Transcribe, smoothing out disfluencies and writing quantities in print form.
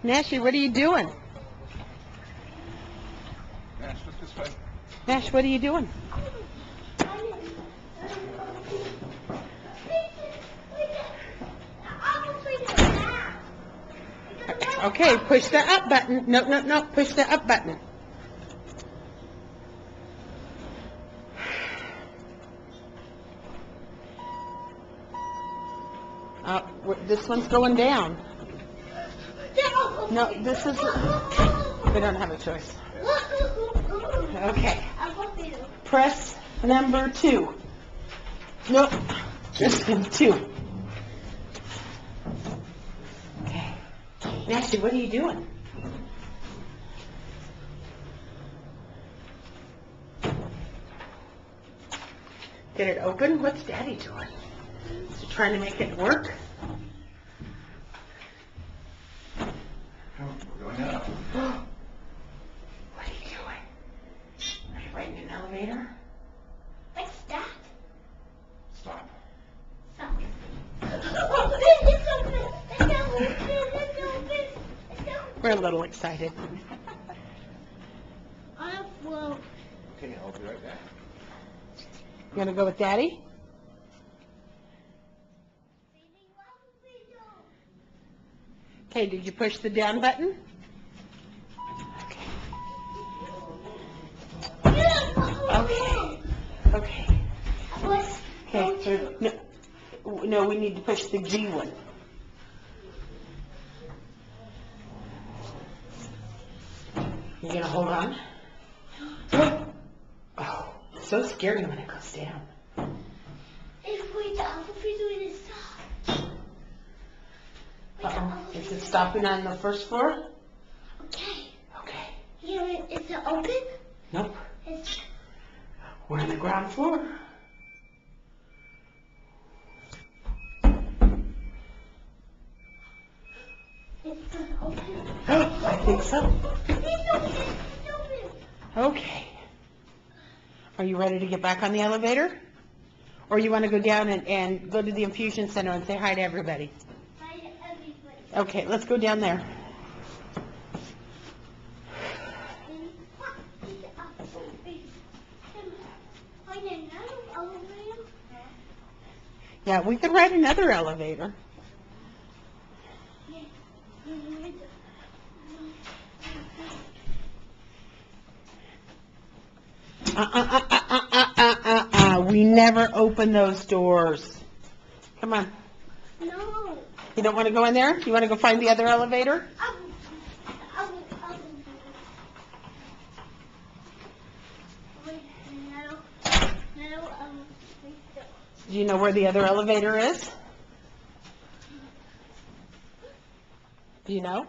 Nashi, what are you doing? Nash, look this way. Nash, what are you doing? Okay, push the up button. No, no, no, push the up button. This one's going down. No, this is... We don't have a choice. Okay. Press number 2. Nope. This is 2. Okay. Nasty, what are you doing? Did it open? What's Daddy doing? Is he trying to make it work? We're going up. What are you doing? Are you riding an elevator? What's that? Stop. Stop. Oh, it's open! It's open! It's open! It's open! We're a little excited. Well, Okay, I'll be right back. You want to go with Daddy? Okay, did you push the down button? Okay. Okay. Okay. So, no, we need to push the G one. You gonna hold on? Oh, it's so scary when it goes down. If we don't, if we do this stop. Uh-oh. Is it stopping on the first floor? Okay. Okay. Yeah, is it open? Nope. It's... We're on the ground floor. It's open. I think so. It's open. It's open. Okay. Are you ready to get back on the elevator? Or you want to go down and go to the infusion center and say hi to everybody? Hi to everybody. Okay, let's go down there. Yeah, we could ride another elevator. We never open those doors. Come on. No. You don't want to go in there? You want to go find the other elevator? Do you know where the other elevator is? Do you know?